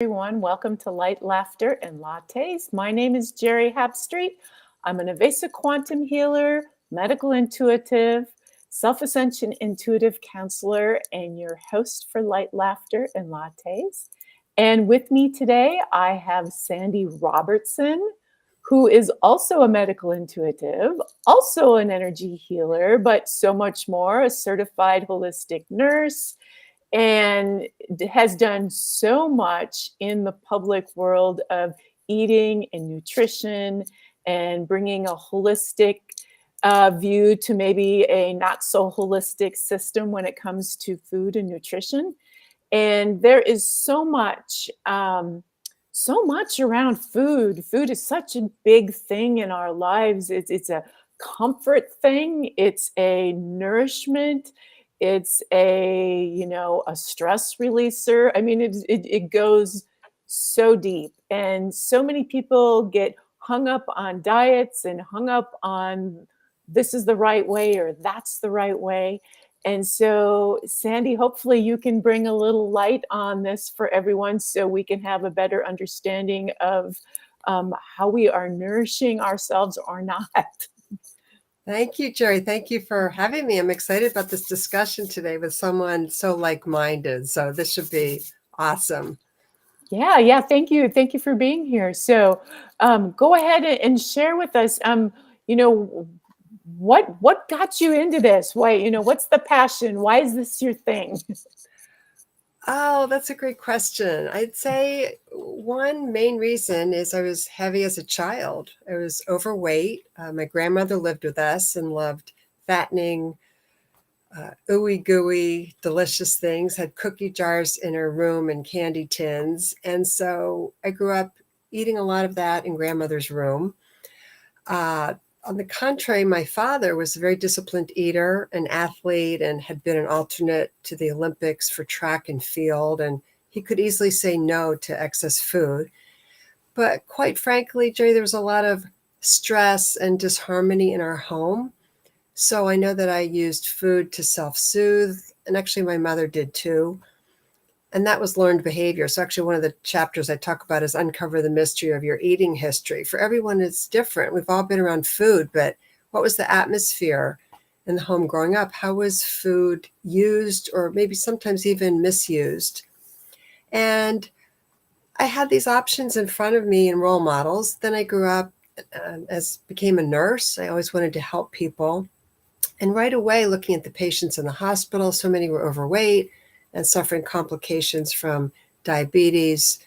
Everyone. Welcome to Light, Laughter, and Lattes. My name is Geri Habstritt. I'm an Avesa quantum healer, medical intuitive, self-ascension intuitive counselor, and your host for Light, Laughter, and Lattes. And with me today, I have Sandy Robertson, who is also a medical intuitive, also an energy healer, but so much more, a certified holistic nurse, and has done so much in the public world of eating and nutrition and bringing a holistic view to maybe a not so holistic system when it comes to food and nutrition. And there is so much around food. Food is such a big thing in our lives. It's a comfort thing. It's a nourishment. It's a stress releaser. I mean, it goes so deep, and so many people get hung up on diets and hung up on this is the right way or that's the right way. And so, Sandy, hopefully you can bring a little light on this for everyone so we can have a better understanding of how we are nourishing ourselves or not. Thank you, Geri. Thank you for having me. I'm excited about this discussion today with someone so like-minded. So this should be awesome. Yeah. Thank you. Thank you for being here. So go ahead and share with us, what got you into this? Why, what's the passion? Why is this your thing? Oh, that's a great question. I'd say one main reason is I was heavy as a child. I was overweight. My grandmother lived with us and loved fattening, ooey gooey, delicious things, had cookie jars in her room and candy tins. And so I grew up eating a lot of that in grandmother's room. On the contrary, my father was a very disciplined eater, an athlete, and had been an alternate to the Olympics for track and field. And he could easily say no to excess food. But quite frankly, Geri, there was a lot of stress and disharmony in our home. So I know that I used food to self-soothe, and actually my mother did too. And that was learned behavior. So actually one of the chapters I talk about is uncover the mystery of your eating history. For everyone, it's different. We've all been around food, but what was the atmosphere in the home growing up? How was food used or maybe sometimes even misused? And I had these options in front of me and role models. Then I grew up became a nurse. I always wanted to help people. And right away, looking at the patients in the hospital, so many were overweight and suffering complications from diabetes,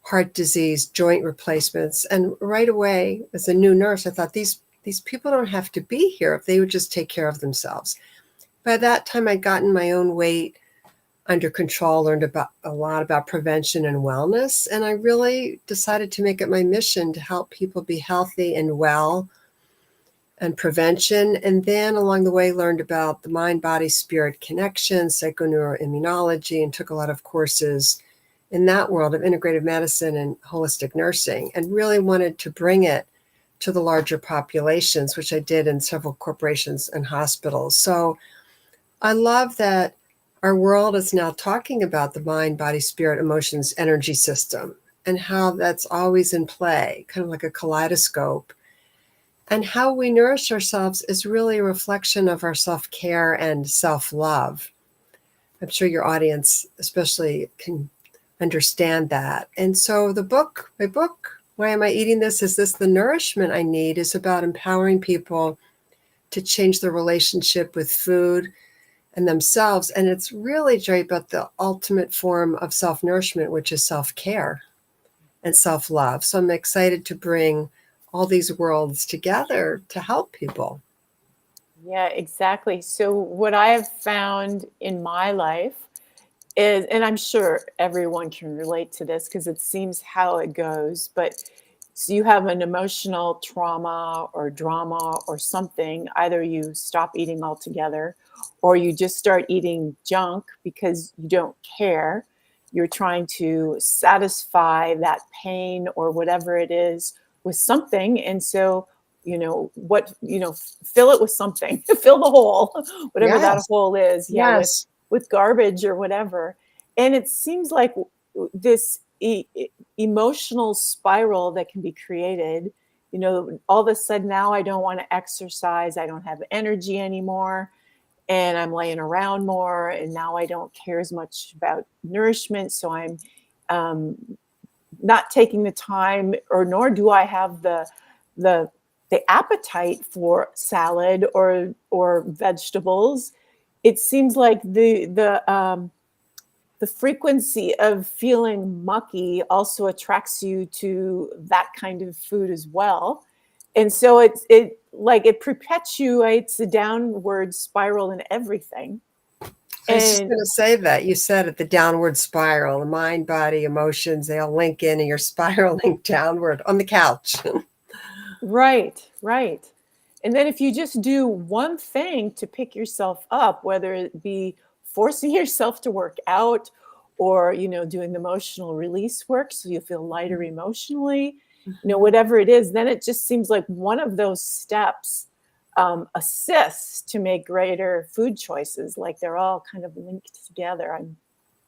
heart disease, joint replacements. And right away, as a new nurse, I thought these people don't have to be here if they would just take care of themselves. By that time, I'd gotten my own weight under control, learned a lot about prevention and wellness. And I really decided to make it my mission to help people be healthy and well and prevention. And then along the way, learned about the mind, body, spirit connection, psychoneuroimmunology, and took a lot of courses in that world of integrative medicine and holistic nursing, and really wanted to bring it to the larger populations, which I did in several corporations and hospitals. So I love that our world is now talking about the mind, body, spirit, emotions, energy system, and how that's always in play, kind of like a kaleidoscope. And how we nourish ourselves is really a reflection of our self-care and self-love. I'm sure your audience especially can understand that. And so my book, Why Am I Eating This? Is This the Nourishment I Need? Is about empowering people to change their relationship with food and themselves. And it's really, Geri, about the ultimate form of self-nourishment, which is self-care and self-love. So I'm excited to bring all these worlds together to help people. Yeah, exactly. So what I have found in my life is, and I'm sure everyone can relate to this because it seems how it goes, but so you have an emotional trauma or drama or something, either you stop eating altogether or you just start eating junk because you don't care. You're trying to satisfy that pain or whatever it is with something. And so, fill it with something, fill the hole, whatever that Yes. hole is. Yeah. Yes. With garbage or whatever. And it seems like this emotional spiral that can be created. All of a sudden now I don't want to exercise. I don't have energy anymore. And I'm laying around more. And now I don't care as much about nourishment. So I'm not taking the time, or nor do I have the appetite for salad or vegetables. It seems like the frequency of feeling mucky also attracts you to that kind of food as well. And so it perpetuates the downward spiral in everything. I was just And going to say that. You said it, the downward spiral, the mind, body, emotions, they all link in and you're spiraling downward on the couch. right. And then if you just do one thing to pick yourself up, whether it be forcing yourself to work out or, doing the emotional release work so you feel lighter emotionally, whatever it is, then it just seems like one of those steps assists to make greater food choices. Like they're all kind of linked together.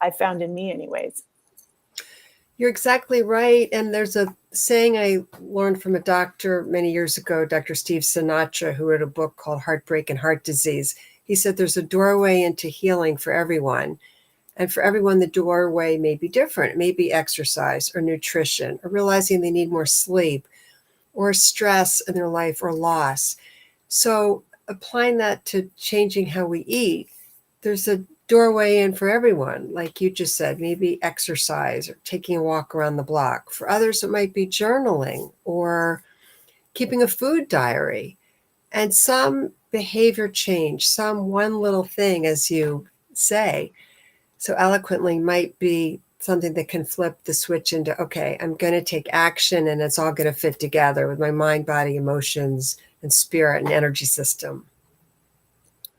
I found in me anyways. You're exactly right. And there's a saying I learned from a doctor many years ago, Dr. Steve Sinatra, who wrote a book called Heartbreak and Heart Disease. He said there's a doorway into healing for everyone. And for everyone, the doorway may be different. It may be exercise or nutrition or realizing they need more sleep or stress in their life or loss. So applying that to changing how we eat, there's a doorway in for everyone. Like you just said, maybe exercise or taking a walk around the block. For others, it might be journaling or keeping a food diary. And some behavior change, some one little thing, as you say so eloquently, might be something that can flip the switch into, okay, I'm going to take action and it's all going to fit together with my mind, body, emotions, and spirit and energy system.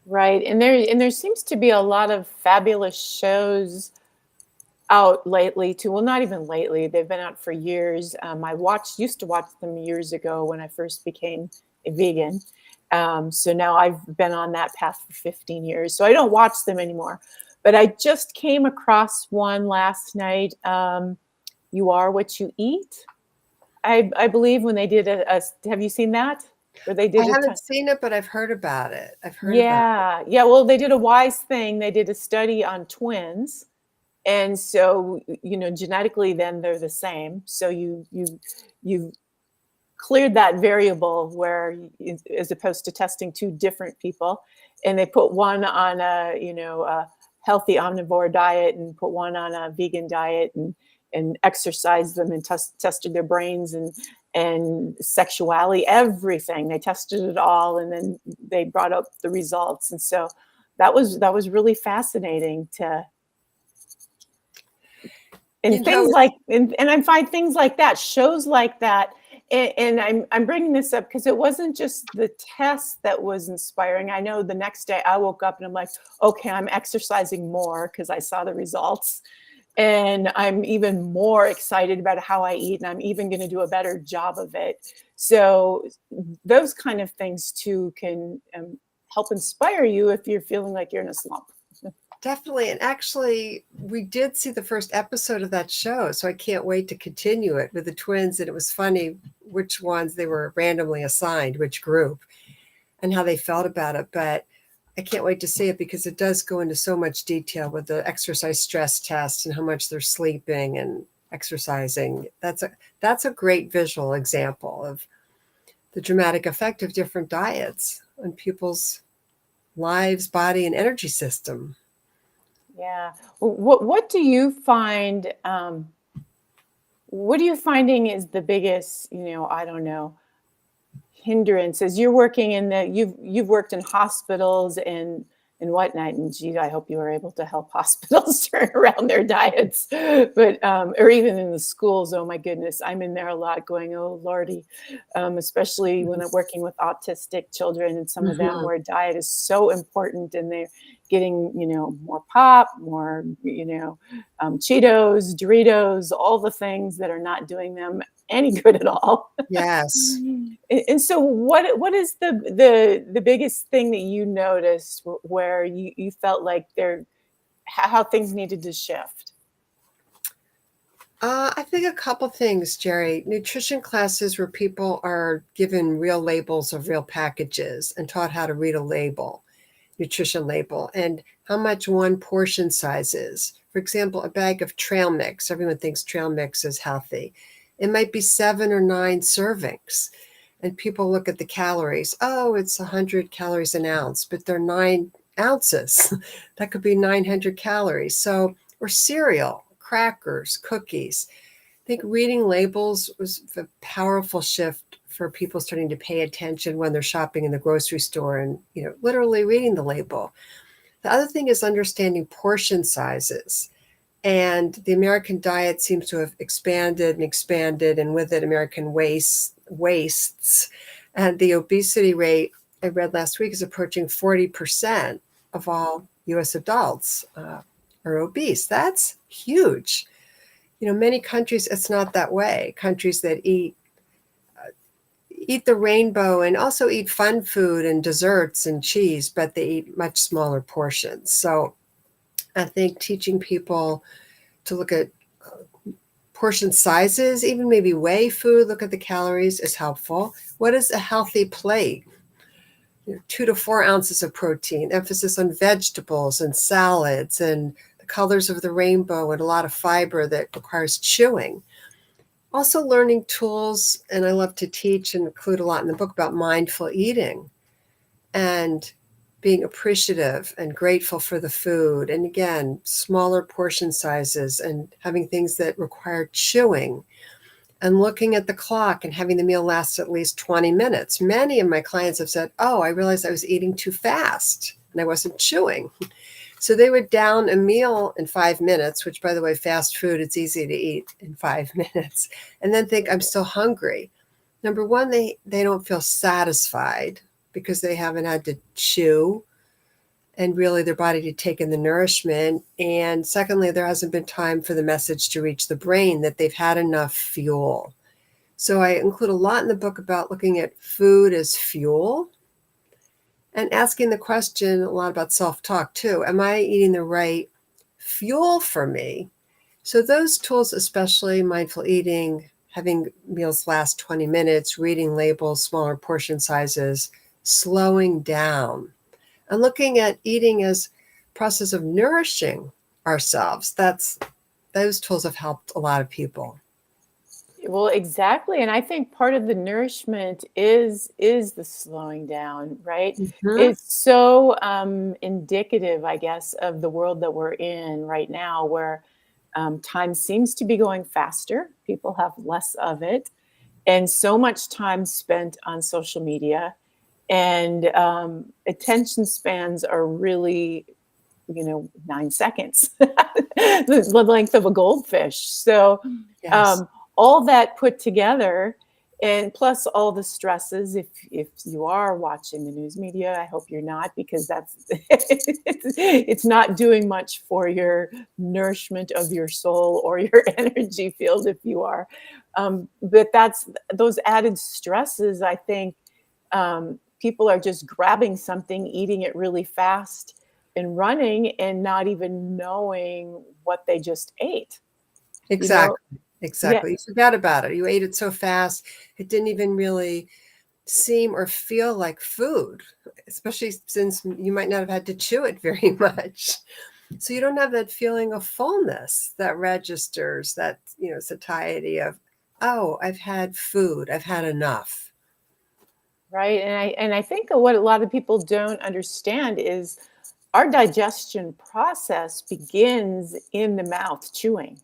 Right. And there seems to be a lot of fabulous shows out lately too. Well, not even lately. They've been out for years. I used to watch them years ago when I first became a vegan. So now I've been on that path for 15 years. So I don't watch them anymore. But I just came across one last night. You Are What You Eat. I believe when they did have you seen that? Where they did I haven't seen it, but I've heard about it. Yeah. Well, they did a wise thing. They did a study on twins. And so, genetically, then they're the same. So you cleared that variable where, as opposed to testing two different people, and they put one on a healthy omnivore diet and put one on a vegan diet and exercised them and tested their brains and sexuality, everything. They tested it all, and then they brought up the results. And so that was really fascinating to. And I find things like that, shows like that. And I'm bringing this up because it wasn't just the test that was inspiring. I know the next day I woke up and I'm like, okay, I'm exercising more because I saw the results. And I'm even more excited about how I eat, and I'm even going to do a better job of it. So those kind of things too can help inspire you if you're feeling like you're in a slump. Definitely. And actually, we did see the first episode of that show. So I can't wait to continue it with the twins. And it was funny which ones they were randomly assigned, which group, and how they felt about it. But I can't wait to see it because it does go into so much detail with the exercise stress test and how much they're sleeping and exercising. That's a great visual example of the dramatic effect of different diets on people's lives, body, and energy system. Yeah. What do you find? What are you finding is the biggest, I don't know, hindrances? You're working you've worked in hospitals and whatnot, and gee, I hope you were able to help hospitals turn around their diets, but or even in the schools. Oh my goodness, I'm in there a lot, going, oh Lordy, especially when I'm working with autistic children, and some of them where diet is so important, and they're getting more pop, more Cheetos, Doritos, all the things that are not doing them any good at all. Yes. And so what is the biggest thing that you noticed where you felt like how things needed to shift? I think a couple things, Geri. Nutrition classes where people are given real labels of real packages and taught how to read a label, nutrition label, and how much one portion size is. For example, a bag of trail mix. Everyone thinks trail mix is healthy. It might be 7 or 9 servings. And people look at the calories. Oh, it's 100 calories an ounce, but they're 9 ounces. That could be 900 calories. So, or cereal, crackers, cookies. I think reading labels was a powerful shift for people starting to pay attention when they're shopping in the grocery store and, literally reading the label. The other thing is understanding portion sizes. And the American diet seems to have expanded, and with it, American wastes. And the obesity rate, I read last week, is approaching 40% of all US adults are obese. That's huge. Many countries, it's not that way. Countries that eat the rainbow and also eat fun food and desserts and cheese, but they eat much smaller portions. So I think teaching people to look at portion sizes, even maybe weigh food, look at the calories is helpful. What is a healthy plate? 2 to 4 ounces of protein, emphasis on vegetables and salads and the colors of the rainbow and a lot of fiber that requires chewing. Also learning tools, and I love to teach and include a lot in the book about mindful eating and being appreciative and grateful for the food. And again, smaller portion sizes and having things that require chewing and looking at the clock and having the meal last at least 20 minutes. Many of my clients have said, oh, I realized I was eating too fast and I wasn't chewing. So they would down a meal in 5 minutes, which, by the way, fast food, it's easy to eat in 5 minutes, and then think, I'm still hungry. Number one, they don't feel satisfied because they haven't had to chew and really their body to take in the nourishment. And secondly, there hasn't been time for the message to reach the brain that they've had enough fuel. So I include a lot in the book about looking at food as fuel and asking the question a lot about self-talk too. Am I eating the right fuel for me? So those tools, especially mindful eating, having meals last 20 minutes, reading labels, smaller portion sizes, slowing down, and looking at eating as a process of nourishing ourselves. Those tools have helped a lot of people. Well, exactly. And I think part of the nourishment is the slowing down, right? Mm-hmm. It's so indicative, I guess, of the world that we're in right now, where time seems to be going faster. People have less of it, and so much time spent on social media, and attention spans are really, 9 seconds, the length of a goldfish. So Yes. all that put together, and plus all the stresses, if you are watching the news media, I hope you're not, because that's it's not doing much for your nourishment of your soul or your energy field if you are. But that's those added stresses. I think people are just grabbing something, eating it really fast, and running, and not even knowing what they just ate. Exactly. Yeah, Exactly. You forgot about it. You ate it so fast, it didn't even really seem or feel like food, especially since you might not have had to chew it very much. So you don't have that feeling of fullness that registers, that, satiety of, oh, I've had food, I've had enough. right. And I think what a lot of people don't understand is our digestion process begins in the mouth, chewing.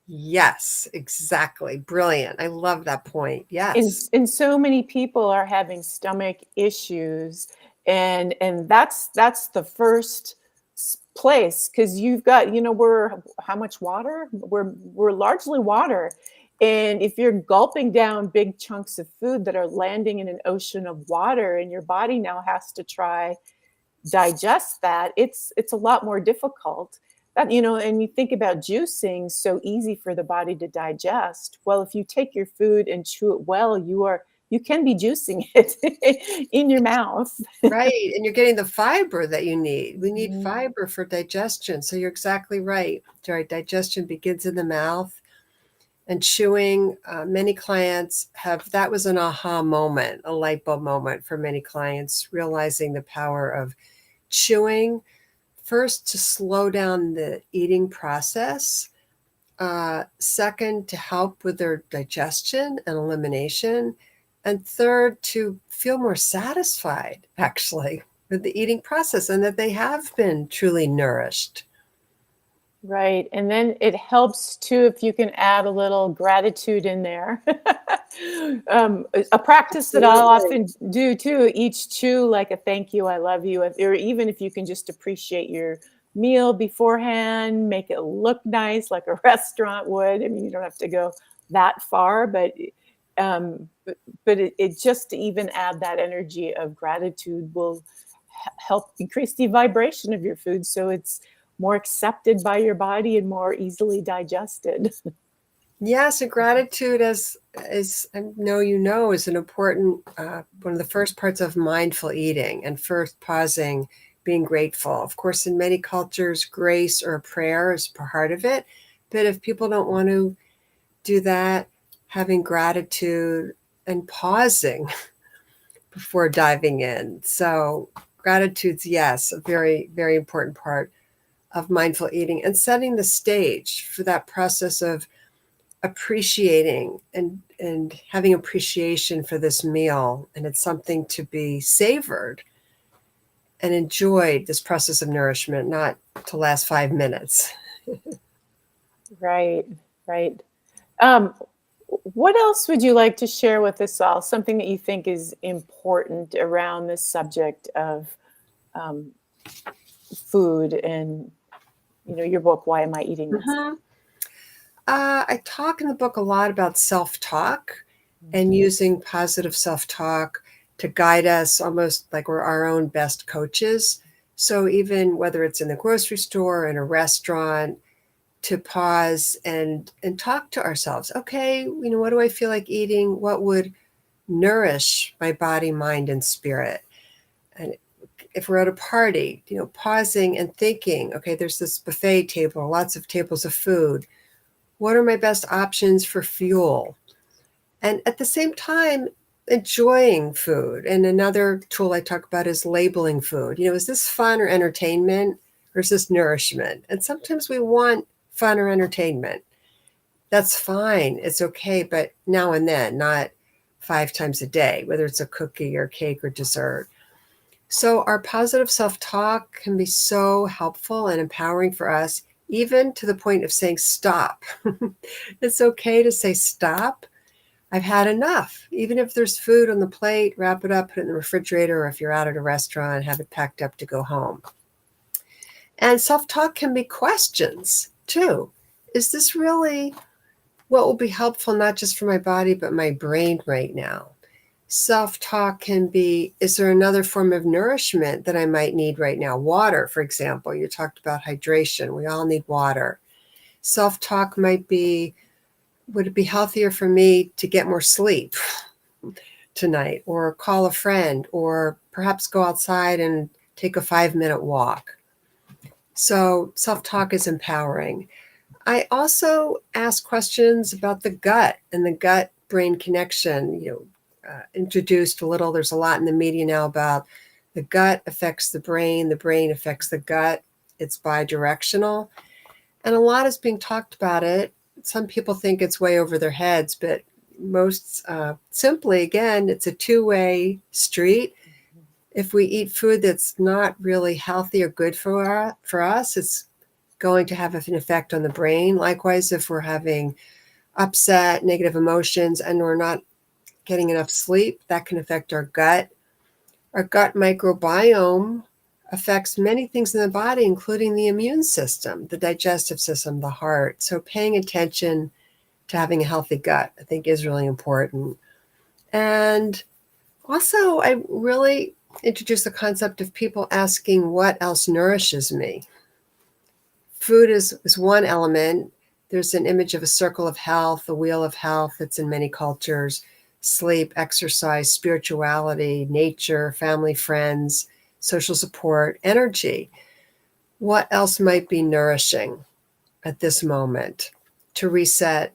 Yes, exactly. Brilliant. I love that point. And Yes. and so many people are having stomach issues, and that's the first place, because you've got, we're how much water? We're largely water. And if you're gulping down big chunks of food that are landing in an ocean of water, and your body now has to try digest that, it's a lot more difficult. That, and you think about juicing, so easy for the body to digest. Well, if you take your food and chew it well, you can be juicing it in your mouth. Right. And you're getting the fiber that you need. We need Mhm. fiber for digestion. So you're exactly right. Sorry, digestion begins in the mouth. And chewing, many clients have, that was an aha moment, a light bulb moment for many clients, realizing the power of chewing, first to slow down the eating process, second to help with their digestion and elimination, and third to feel more satisfied actually with the eating process and that they have been truly nourished. Right. And then it helps too if you can add a little gratitude in there. A practice that I'll Absolutely. often do too, each chew like a thank you, I love you, or even if you can just appreciate your meal beforehand, make it look nice like a restaurant would. I mean, you don't have to go that far, but it just to even add that energy of gratitude will help increase the vibration of your food so it's more accepted by your body and more easily digested. Yes, and gratitude, as I know you know, is an important one of the first parts of mindful eating, and first pausing, being grateful. Of course, in many cultures, grace or prayer is part of it. But if people don't want to do that, having gratitude and pausing before diving in. So gratitude's, yes, a very, very important part of mindful eating, and setting the stage for that process of appreciating and having appreciation for this meal. And it's something to be savored and enjoyed, this process of nourishment, not to last 5 minutes. Right, right. Um, what else would you like to share with us all? Something that you think is important around this subject of um, food and your book, Why Am I Eating This? Mhm. I talk in the book a lot about self-talk and Mhm. using positive self-talk to guide us, almost like we're our own best coaches. So even whether it's in the grocery store, in a restaurant, to pause and talk to ourselves. Okay, what do I feel like eating? What would nourish my body, mind, and spirit? And if we're at a party, pausing and thinking, okay, there's this buffet table, lots of tables of food. What are my best options for fuel? And at the same time, enjoying food. And another tool I talk about is labeling food. Is this fun or entertainment, or is this nourishment? And sometimes we want fun or entertainment. That's fine. It's okay. But now and then, not 5 times a day, whether it's a cookie or cake or dessert. So our positive self-talk can be so helpful and empowering for us, even to the point of saying stop. It's okay to say stop. I've had enough. Even if there's food on the plate, wrap it up, put it in the refrigerator, or if you're out at a restaurant, have it packed up to go home. And self-talk can be questions too. Is this really what will be helpful, not just for my body, but my brain right now? Self-talk can be, is there another form of nourishment that I might need right now? Water, for example. You talked about hydration. We all need water. Self-talk might be, would it be healthier for me to get more sleep tonight, or call a friend, or perhaps go outside and take a 5-minute walk? So self-talk is empowering. I also ask questions about the gut and the gut brain connection. Introduced a little, there's a lot in the media now about the gut affects the brain affects the gut. It's bi-directional. And a lot is being talked about it. Some people think it's way over their heads, but most simply, again, it's a two-way street. If we eat food that's not really healthy or good for us, it's going to have an effect on the brain. Likewise, if we're having upset, negative emotions, and we're not getting enough sleep, that can affect our gut. Our gut microbiome affects many things in the body, including the immune system, the digestive system, the heart. So paying attention to having a healthy gut, I think, is really important. And also, I really introduced the concept of people asking what else nourishes me. Food is one element. There's an image of a circle of health, a wheel of health that's in many cultures: sleep, exercise, spirituality, nature, family, friends, social support, energy. What else might be nourishing at this moment to reset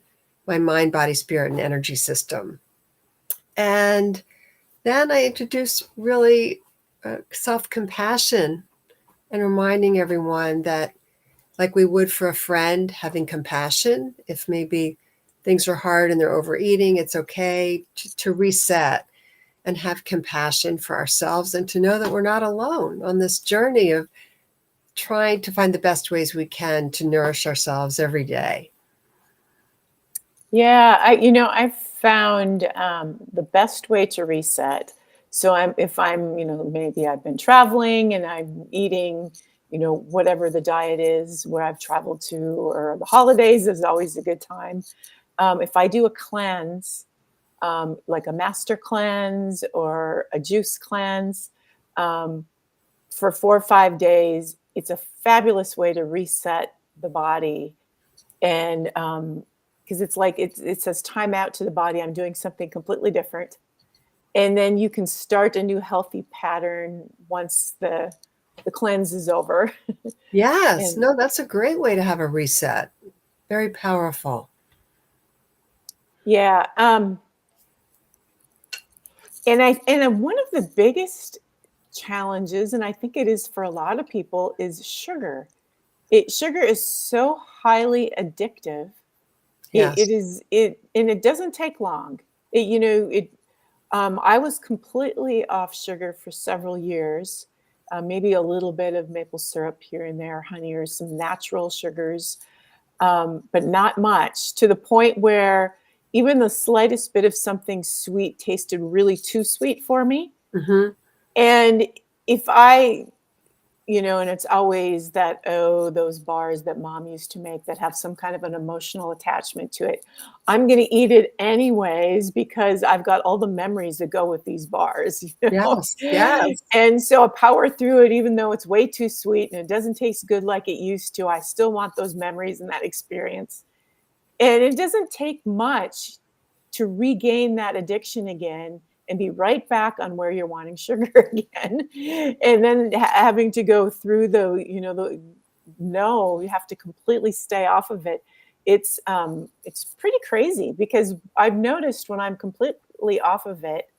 my mind, body, spirit, and energy system. And then I introduced really self-compassion and reminding everyone that, like we would for a friend, having compassion, if maybe things are hard and they're overeating, it's okay to reset and have compassion for ourselves and to know that we're not alone on this journey of trying to find the best ways we can to nourish ourselves every day. Yeah, I've found the best way to reset. So if I'm, maybe I've been traveling and I'm eating, whatever the diet is where I've traveled to, or the holidays is always a good time. If I do a cleanse, like a master cleanse or a juice cleanse, um, for 4 or 5 days, it's a fabulous way to reset the body. And because it's like it says time out to the body, I'm doing something completely different. And then you can start a new healthy pattern once the cleanse is over. Yes, And no, that's a great way to have a reset. Very powerful. yeah, and one of the biggest challenges, and I think it is for a lot of people, is sugar. Sugar is so highly addictive. Yes. And it doesn't take long. I was completely off sugar for several years, maybe a little bit of maple syrup here and there, honey, or some natural sugars, but not much, to the point where even the slightest bit of something sweet tasted really too sweet for me. Mm-hmm. And if I and it's always that, oh, those bars that mom used to make that have some kind of an emotional attachment to it. I'm going to eat it anyways because I've got all the memories that go with these bars, Yes, yes. And so I power through it, even though it's way too sweet and it doesn't taste good like it used to. I still want those memories and that experience. And it doesn't take much to regain that addiction again and be right back on where you're wanting sugar again. And then having to go through no, you have to completely stay off of it. It's pretty crazy because I've noticed when I'm completely off of it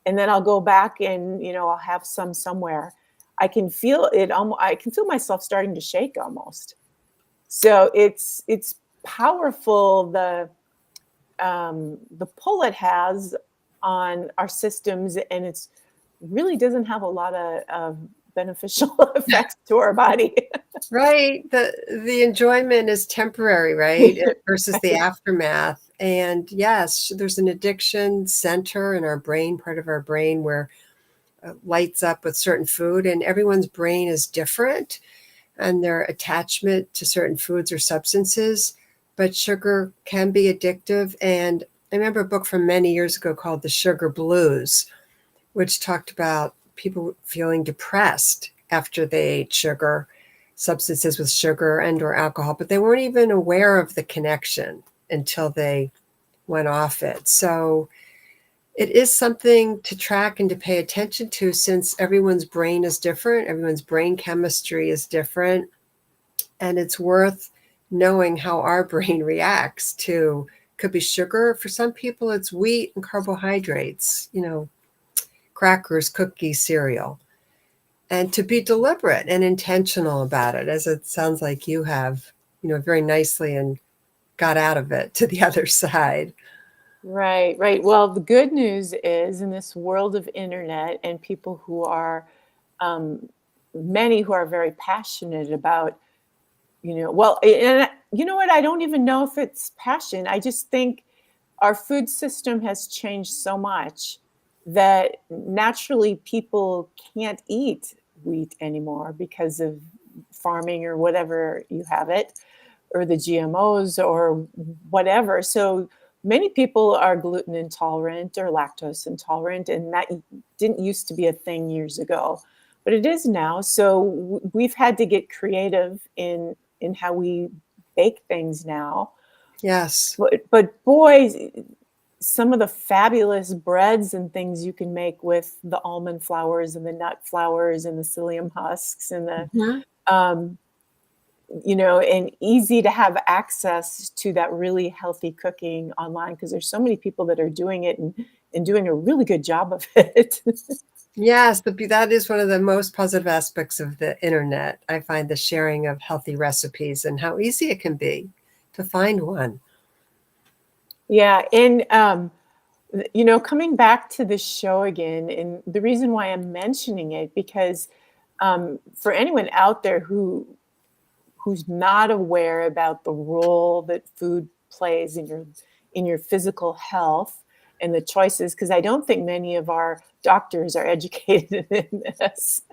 and then I'll go back and, I'll have some somewhere. I can feel it. I can feel myself starting to shake almost. So it's powerful, the pull it has on our systems, and it's really doesn't have a lot of beneficial effects to our body. Right. The enjoyment is temporary, right? Versus the Right. aftermath. And yes, there's an addiction center in our brain, part of our brain where lights up with certain food, and everyone's brain is different and their attachment to certain foods or substances. But sugar can be addictive. And I remember a book from many years ago called The Sugar Blues, which talked about people feeling depressed after they ate sugar, substances with sugar and or alcohol, but they weren't even aware of the connection until they went off it. So it is something to track and to pay attention to, since everyone's brain is different, everyone's brain chemistry is different, and it's worth knowing how our brain reacts to, could be sugar. For some people, it's wheat and carbohydrates, crackers, cookies, cereal, and to be deliberate and intentional about it, as it sounds like you have, very nicely, and got out of it to the other side. Right, right. Well, the good news is in this world of internet and people who are, many who are very passionate about, well, and you know what? I don't even know if it's passion. I just think our food system has changed so much that naturally people can't eat wheat anymore because of farming or whatever you have it, or the GMOs or whatever. So many people are gluten intolerant or lactose intolerant, and that didn't used to be a thing years ago, but it is now. So we've had to get creative in how we bake things now. Yes. But boy, some of the fabulous breads and things you can make with the almond flours and the nut flours and the psyllium husks and the Mhm. um, and easy to have access to that really healthy cooking online, because there's so many people that are doing it and doing a really good job of it. Yes, that is one of the most positive aspects of the internet. I find the sharing of healthy recipes and how easy it can be to find one. Yeah, and coming back to the show again, and the reason why I'm mentioning it, because for anyone out there who's not aware about the role that food plays in your physical health and the choices, because I don't think many of our doctors are educated in this.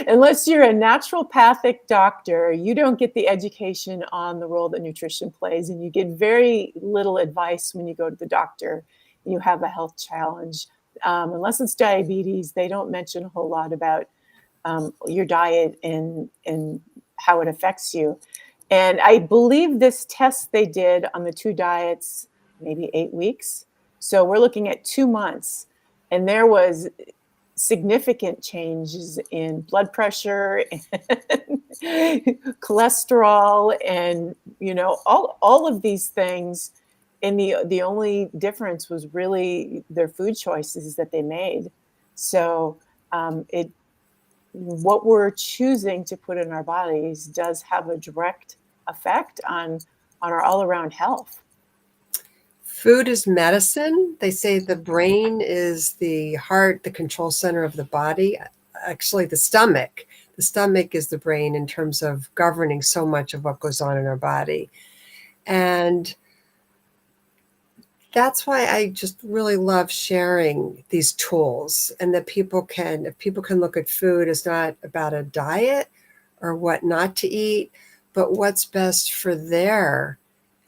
Unless you're a naturopathic doctor, you don't get the education on the role that nutrition plays, and you get very little advice when you go to the doctor and you have a health challenge. Unless it's diabetes, they don't mention a whole lot about your diet and how it affects you. And I believe this test they did on the two diets, maybe 8 weeks. So we're looking at 2 months. And there was significant changes in blood pressure and cholesterol and, all of these things. And the only difference was really their food choices that they made. So what we're choosing to put in our bodies does have a direct effect on our all-around health. Food is medicine. They say the brain is the heart, the control center of the body. Actually, the stomach. The stomach is the brain in terms of governing so much of what goes on in our body. And that's why I just really love sharing these tools, and that people can look at food as not about a diet or what not to eat, but what's best for their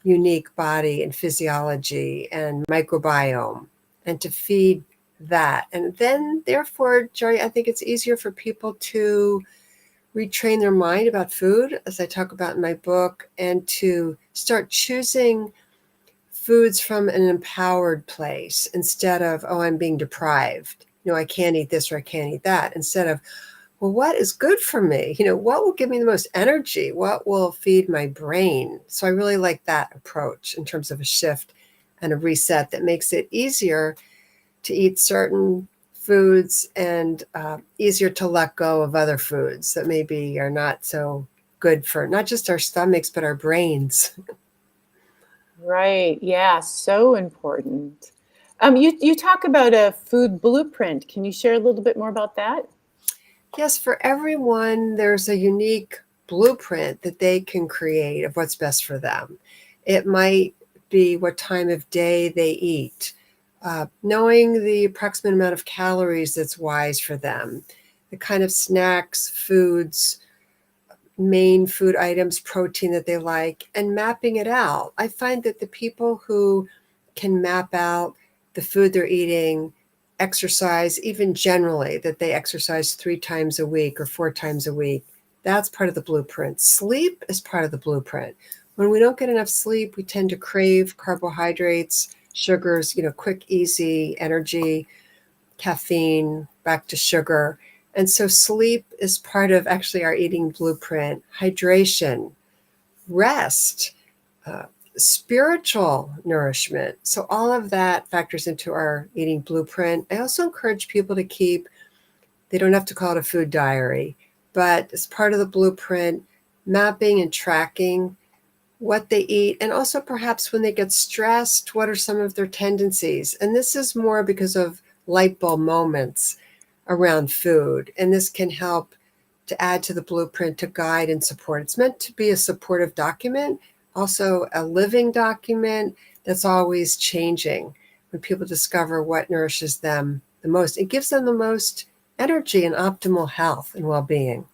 unique body and physiology and microbiome, and to feed that. And then therefore, Geri, I think it's easier for people to retrain their mind about food, as I talk about in my book, and to start choosing foods from an empowered place instead of, oh, I'm being deprived. I can't eat this or I can't eat that. Instead of, well, what is good for me? What will give me the most energy? What will feed my brain? So I really like that approach in terms of a shift and a reset that makes it easier to eat certain foods and easier to let go of other foods that maybe are not so good for not just our stomachs, but our brains. Right. Yeah. So important. You talk about a food blueprint. Can you share a little bit more about that? Yes, for everyone, there's a unique blueprint that they can create of what's best for them. It might be what time of day they eat, knowing the approximate amount of calories that's wise for them, the kind of snacks, foods, main food items, protein that they like, and mapping it out. I find that the people who can map out the food they're eating, exercise, even generally, that they exercise 3 times a week or 4 times a week, that's part of the blueprint. Sleep is part of the blueprint. When we don't get enough sleep, we tend to crave carbohydrates, sugars, quick, easy energy, caffeine, back to sugar. And so sleep is part of actually our eating blueprint. Hydration, rest, uh, spiritual nourishment. So all of that factors into our eating blueprint. I also encourage people to keep, they don't have to call it a food diary, but as part of the blueprint, mapping and tracking what they eat, and also perhaps when they get stressed, what are some of their tendencies? And this is more because of light bulb moments around food. And this can help to add to the blueprint to guide and support. It's meant to be a supportive document, also a living document that's always changing. When people discover what nourishes them the most, it gives them the most energy and optimal health and well-being.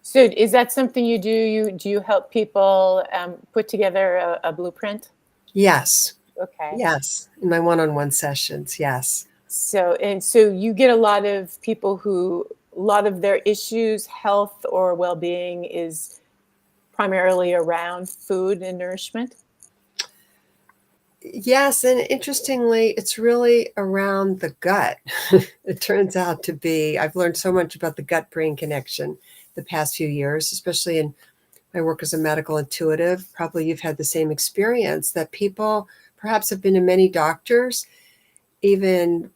So is that something you do? Do you help people put together a blueprint? Yes. Okay. Yes. In my one-on-one sessions. Yes. So you get a lot of people a lot of their issues, health or well-being, is primarily around food and nourishment. Yes, and interestingly, it's really around the gut. It turns out to be, I've learned so much about the gut-brain connection the past few years, especially in my work as a medical intuitive, probably you've had the same experience, that people perhaps have been to many doctors, even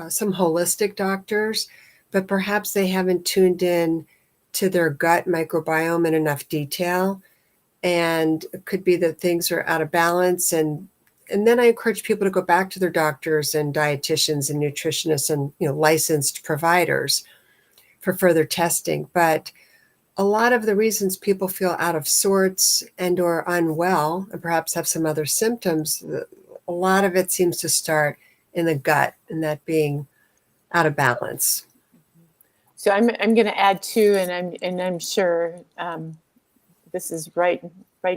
some holistic doctors, but perhaps they haven't tuned in to their gut microbiome in enough detail. And it could be that things are out of balance. And then I encourage people to go back to their doctors and dietitians and nutritionists and licensed providers for further testing. But a lot of the reasons people feel out of sorts and or unwell and perhaps have some other symptoms, a lot of it seems to start in the gut, and that being out of balance. So I'm going to add too, and I'm sure this is right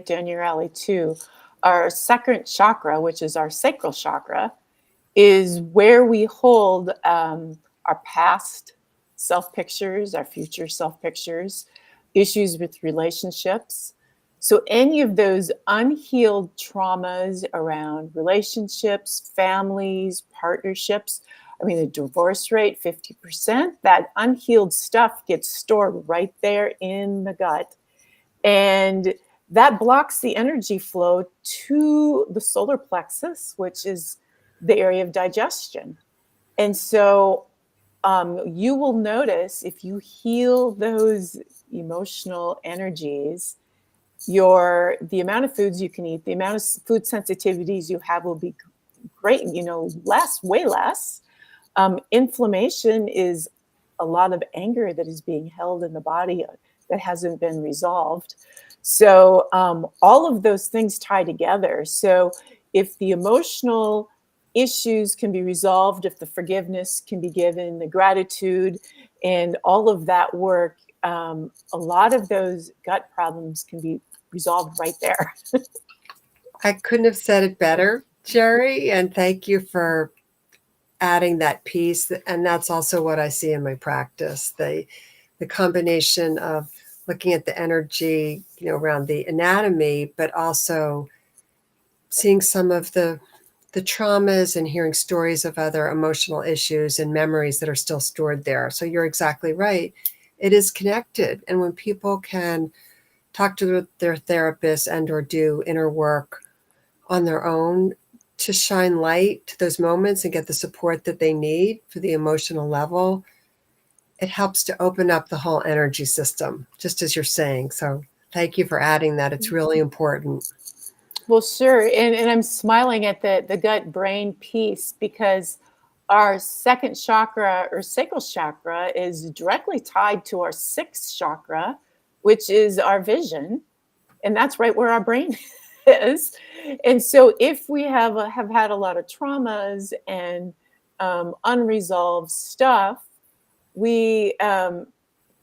down your alley too. Our second chakra, which is our sacral chakra, is where we hold our past self pictures, our future self pictures, issues with relationships. So any of those unhealed traumas around relationships, families, partnerships, I mean, the divorce rate, 50%, that unhealed stuff gets stored right there in the gut. And that blocks the energy flow to the solar plexus, which is the area of digestion. And so you will notice if you heal those emotional energies, the amount of foods you can eat, the amount of food sensitivities you have will be great, way less. Inflammation is a lot of anger that is being held in the body that hasn't been resolved. So all of those things tie together. So if the emotional issues can be resolved, if the forgiveness can be given, the gratitude, and all of that work, a lot of those gut problems can be resolved right there. I couldn't have said it better, Geri, and thank you for adding that piece. And that's also what I see in my practice, the combination of looking at the energy, around the anatomy, but also seeing some of the traumas and hearing stories of other emotional issues and memories that are still stored there. So you're exactly right. It is connected. And when people can talk to their therapist and or do inner work on their own to shine light to those moments and get the support that they need for the emotional level, it helps to open up the whole energy system, just as you're saying. So thank you for adding that. It's really important. Well, sure. And I'm smiling at the gut brain piece because our second chakra or sacral chakra is directly tied to our sixth chakra, which is our vision. And that's right where our brain is. And so if we have had a lot of traumas and unresolved stuff, we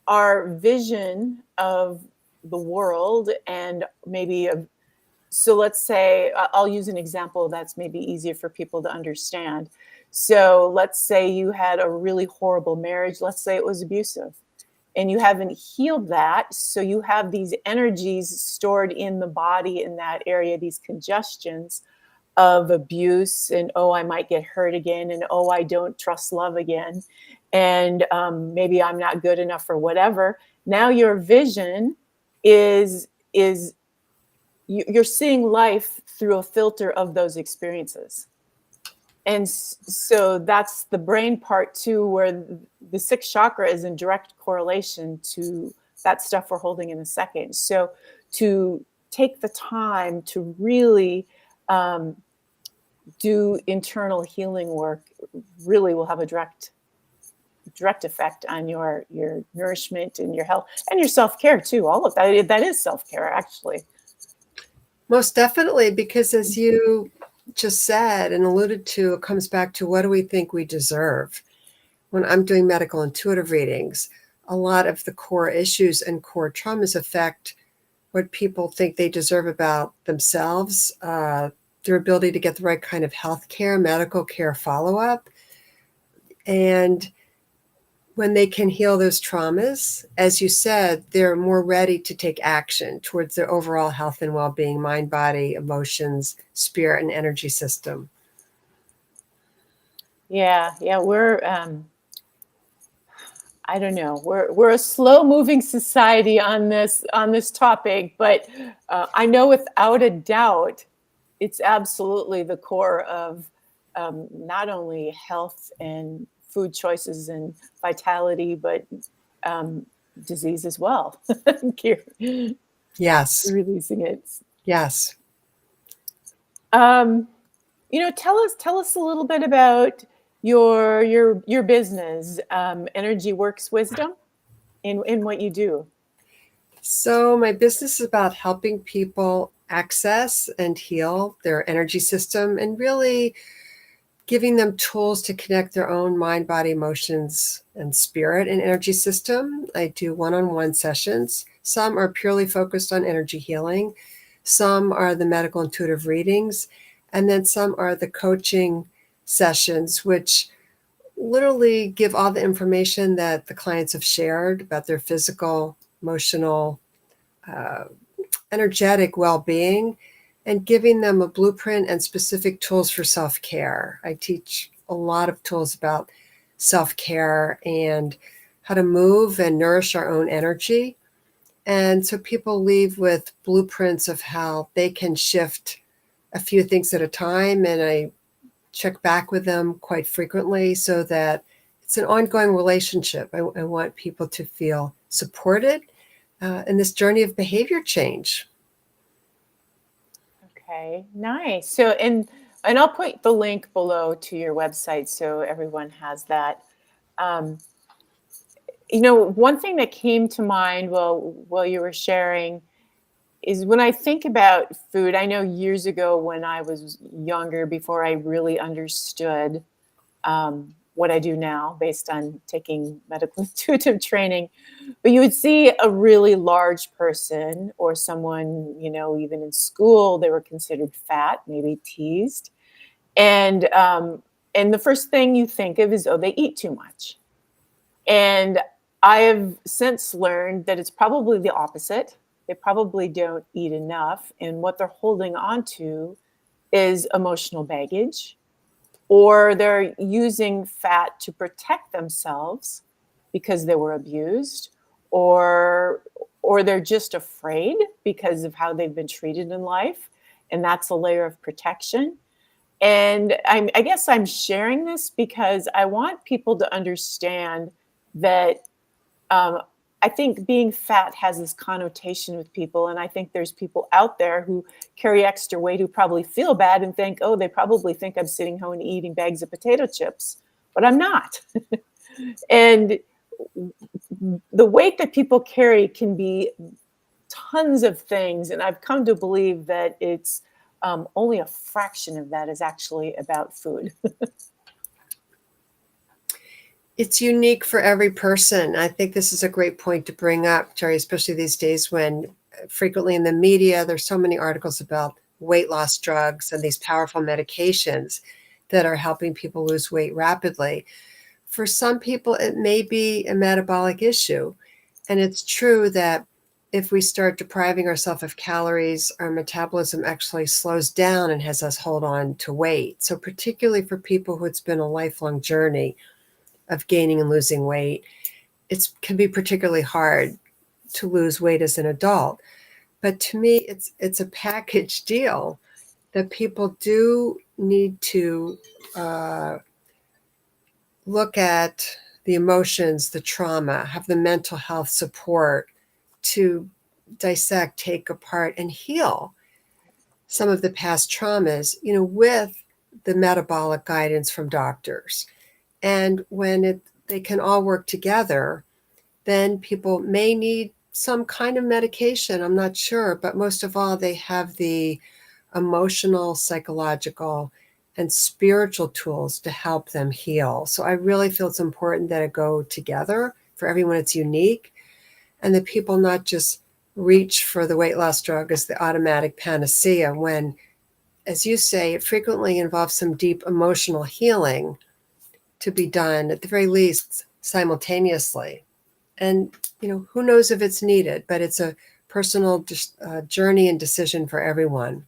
our vision of the world and maybe so let's say I'll use an example that's maybe easier for people to understand. So let's say you had a really horrible marriage. Let's say it was abusive and you haven't healed that. So you have these energies stored in the body in that area, these congestions of abuse and, oh, I might get hurt again. And, oh, I don't trust love again. And maybe I'm not good enough or whatever. Now your vision is you're seeing life through a filter of those experiences. And so that's the brain part too, where the sixth chakra is in direct correlation to that stuff we're holding in a second. So to take the time to really do internal healing work really will have a direct effect on your nourishment and your health and your self-care too. All of that is self-care, actually. Most definitely, because as you just said and alluded to, it comes back to what do we think we deserve? When I'm doing medical intuitive readings, a lot of the core issues and core traumas affect what people think they deserve about themselves, their ability to get the right kind of health care, medical care follow-up. And when they can heal those traumas, as you said, they're more ready to take action towards their overall health and well-being, mind, body, emotions, spirit, and energy system. Yeah, we're I don't know. We're a slow moving society on this topic, but I know without a doubt, it's absolutely the core of not only health and food choices and vitality, but disease as well. Yes. Releasing it. Yes. Tell us a little bit about your business, Energy Works Wisdom, in what you do. So my business is about helping people access and heal their energy system and really giving them tools to connect their own mind, body, emotions, and spirit and energy system. I do one-on-one sessions. Some are purely focused on energy healing. Some are the medical intuitive readings. And then some are the coaching sessions, which literally give all the information that the clients have shared about their physical, emotional, uh, energetic well-being, and giving them a blueprint and specific tools for self-care. I teach a lot of tools about self-care and how to move and nourish our own energy. And so people leave with blueprints of how they can shift a few things at a time. And I check back with them quite frequently so that it's an ongoing relationship. I want people to feel supported in this journey of behavior change. Okay, nice. So, and I'll put the link below to your website so everyone has that. Um, one thing that came to mind while you were sharing is when I think about food. I know years ago when I was younger, before I really understood what I do now, based on taking medical intuitive training, but you would see a really large person or someone, even in school, they were considered fat, maybe teased. And the first thing you think of is, oh, they eat too much. And I have since learned that it's probably the opposite. They probably don't eat enough. And what they're holding on to is emotional baggage, or they're using fat to protect themselves because they were abused, or they're just afraid because of how they've been treated in life, and that's a layer of protection. And I guess I'm sharing this because I want people to understand that I think being fat has this connotation with people. And I think there's people out there who carry extra weight who probably feel bad and think, oh, they probably think I'm sitting home and eating bags of potato chips, but I'm not. And the weight that people carry can be tons of things. And I've come to believe that it's only a fraction of that is actually about food. It's unique for every person. I think this is a great point to bring up, Geri, especially these days when frequently in the media, there's so many articles about weight loss drugs and these powerful medications that are helping people lose weight rapidly. For some people, it may be a metabolic issue. And it's true that if we start depriving ourselves of calories, our metabolism actually slows down and has us hold on to weight. So particularly for people who it's been a lifelong journey of gaining and losing weight, it can be particularly hard to lose weight as an adult. But to me, it's a package deal that people do need to look at the emotions, the trauma, have the mental health support to dissect, take apart, and heal some of the past traumas, with the metabolic guidance from doctors. And when they can all work together, then people may need some kind of medication. I'm not sure, but most of all, they have the emotional, psychological, and spiritual tools to help them heal. So I really feel it's important that it go together. For everyone, it's unique, and that people not just reach for the weight loss drug as the automatic panacea when, as you say, it frequently involves some deep emotional healing to be done, at the very least, simultaneously. And, who knows if it's needed, but it's a personal journey and decision for everyone.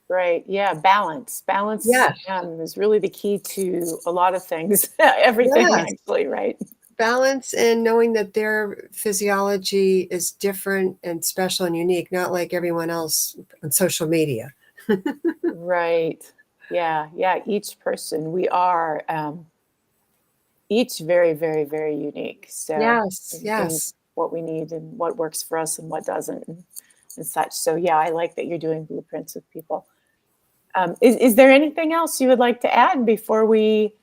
Right. Yeah. Balance. Balance Yes. is really the key to a lot of things, everything, Yes. actually. Right. balance and knowing that their physiology is different and special and unique, not like everyone else on social media. Right. Yeah. Yeah. Each person, we are each very, very, very unique. So, Yes, in yes. what we need and what works for us and what doesn't, and such. So, yeah, I like that you're doing blueprints with people. Is there anything else you would like to add before we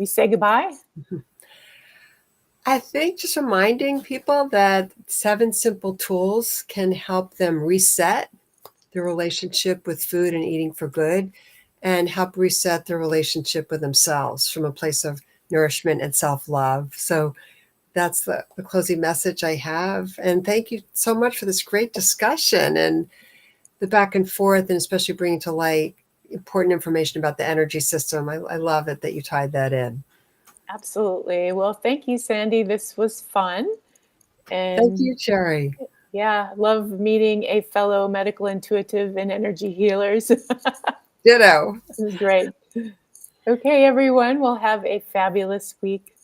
say goodbye? I think just reminding people that 7 simple tools can help them reset their relationship with food and eating for good, and help reset their relationship with themselves from a place of nourishment and self-love. So that's the closing message I have. And thank you so much for this great discussion and the back and forth, and especially bringing to light important information about the energy system. I love it that you tied that in. Absolutely. Well, thank you, Sandy. This was fun. Thank And you, Geri. yeah, love meeting a fellow medical intuitive and energy healers. This Ditto. is great. Okay, everyone, we'll have a fabulous week.